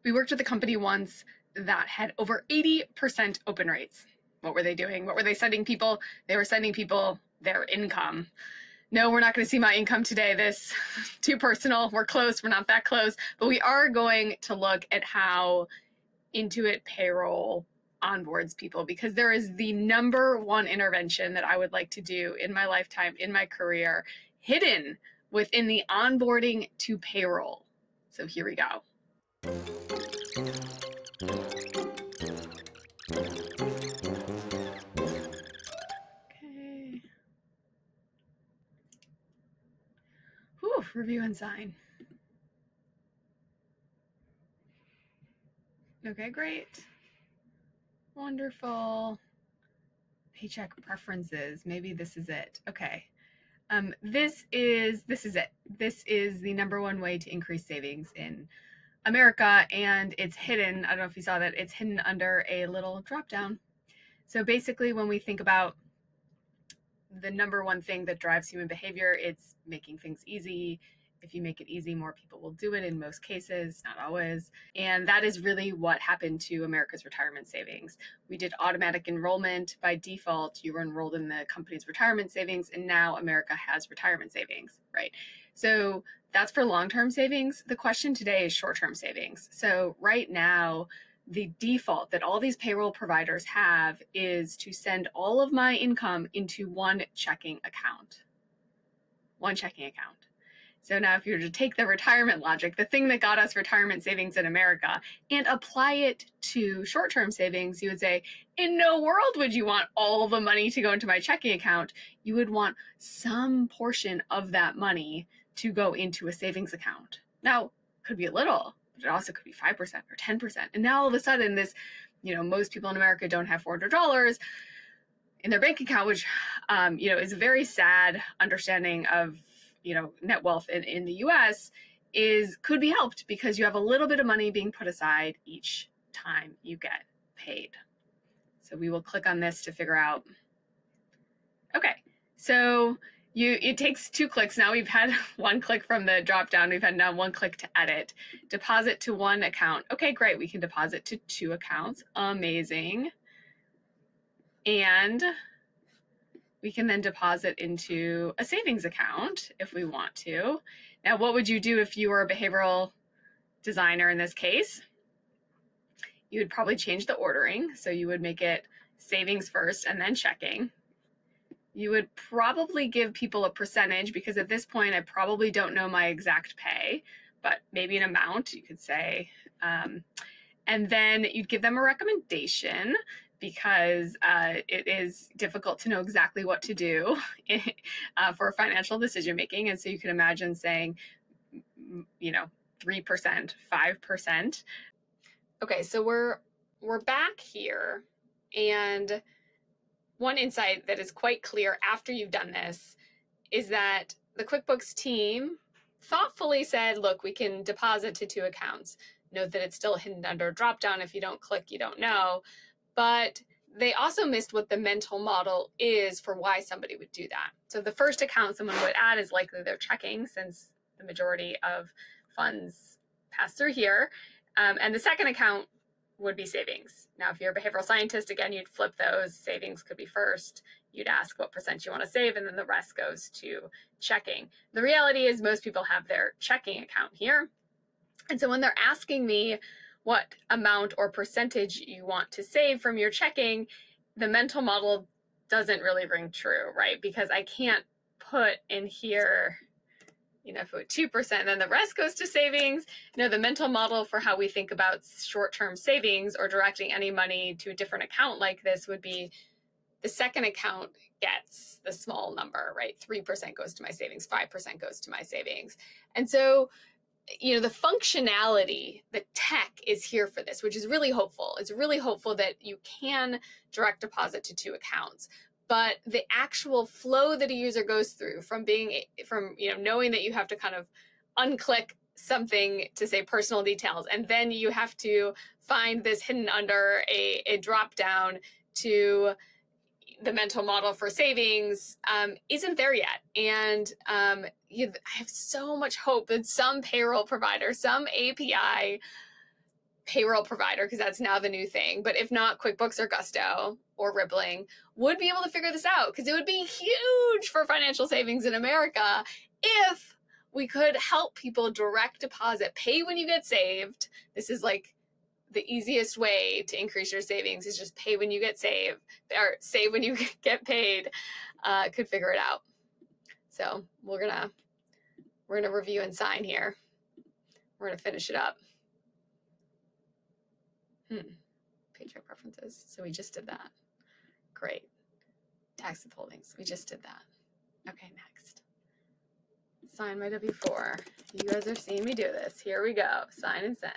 We worked with a company once that had over 80% open rates. What were they doing? What were they sending people? They were sending people their income. No, we're not going to see my income today. This too personal. We're close. We're not that close. But we are going to look at how Intuit Payroll onboards people, because there is the number one intervention that I would like to do in my lifetime, in my career, hidden within the onboarding to payroll. So here we go. Okay. Whew, review and sign. Okay, great. Wonderful. Paycheck preferences. Maybe this is it. Okay. This is it. This is the number one way to increase savings in America, and it's hidden. I don't know if you saw that. It's hidden under a little drop down. So basically, when we think about the number one thing that drives human behavior, it's making things easy. If you make it easy, more people will do it in most cases, not always. And that is really what happened to America's retirement savings. We did automatic enrollment. By default, you were enrolled in the company's retirement savings, and now America has retirement savings, right? So that's for long-term savings. The question today is short-term savings. So right now, the default that all these payroll providers have is to send all of my income into one checking account. One checking account. So now if you were to take the retirement logic, the thing that got us retirement savings in America, and apply it to short-term savings, you would say, in no world would you want all the money to go into my checking account. You would want some portion of that money to go into a savings account. Now, it could be a little, but it also could be 5% or 10%. And now all of a sudden this, most people in America don't have $400 in their bank account, which, is a very sad understanding of net wealth in the US could be helped because you have a little bit of money being put aside each time you get paid. So we will click on this to figure out. Okay, so it takes 2 clicks. Now we've had 1 click from the drop down. We've had now 1 click to edit. Deposit to 1 account. Okay, great. We can deposit to 2 accounts. Amazing. And we can then deposit into a savings account if we want to. Now, what would you do if you were a behavioral designer in this case? You would probably change the ordering. So you would make it savings first and then checking. You would probably give people a percentage, because at this point, I probably don't know my exact pay, but maybe an amount you could say. And then you'd give them a recommendation, because it is difficult to know exactly what to do for financial decision making. And so you can imagine saying, 3%, 5%. Okay, so we're back here, and one insight that is quite clear after you've done this is that the QuickBooks team thoughtfully said, look, we can deposit to 2 accounts. Note that it's still hidden under a dropdown. If you don't click, you don't know. But they also missed what the mental model is for why somebody would do that. So the first account someone would add is likely their checking, since the majority of funds pass through here. And the second account would be savings. Now, if you're a behavioral scientist, again, you'd flip those. Savings could be first. You'd ask what % you want to save, and then the rest goes to checking. The reality is most people have their checking account here. And so when they're asking me what amount or percentage you want to save from your checking, the mental model doesn't really ring true, right? Because I can't put in here, if it 2%, then the rest goes to savings. No, the mental model for how we think about short-term savings or directing any money to a different account like this would be the second account gets the small number, right? 3% goes to my savings, 5% goes to my savings. And so, the functionality, the tech is here for this, which is really hopeful. It's really hopeful that you can direct deposit to 2 accounts. But the actual flow that a user goes through from knowing that you have to kind of unclick something to say personal details, and then you have to find this hidden under a drop down to the mental model for savings isn't there yet. And I have so much hope that some payroll provider, some API payroll provider, because that's now the new thing, but if not, QuickBooks or Gusto or Rippling would be able to figure this out, because it would be huge for financial savings in America if we could help people direct deposit, pay when you get saved. This is like the easiest way to increase your savings, is just pay when you get saved, or save when you get paid. Could figure it out. So we're gonna review and sign here. We're gonna finish it up. Paycheck preferences. So we just did that. Great. Tax withholdings. We just did that. Okay, next. Sign my W-4. You guys are seeing me do this. Here we go. Sign and send.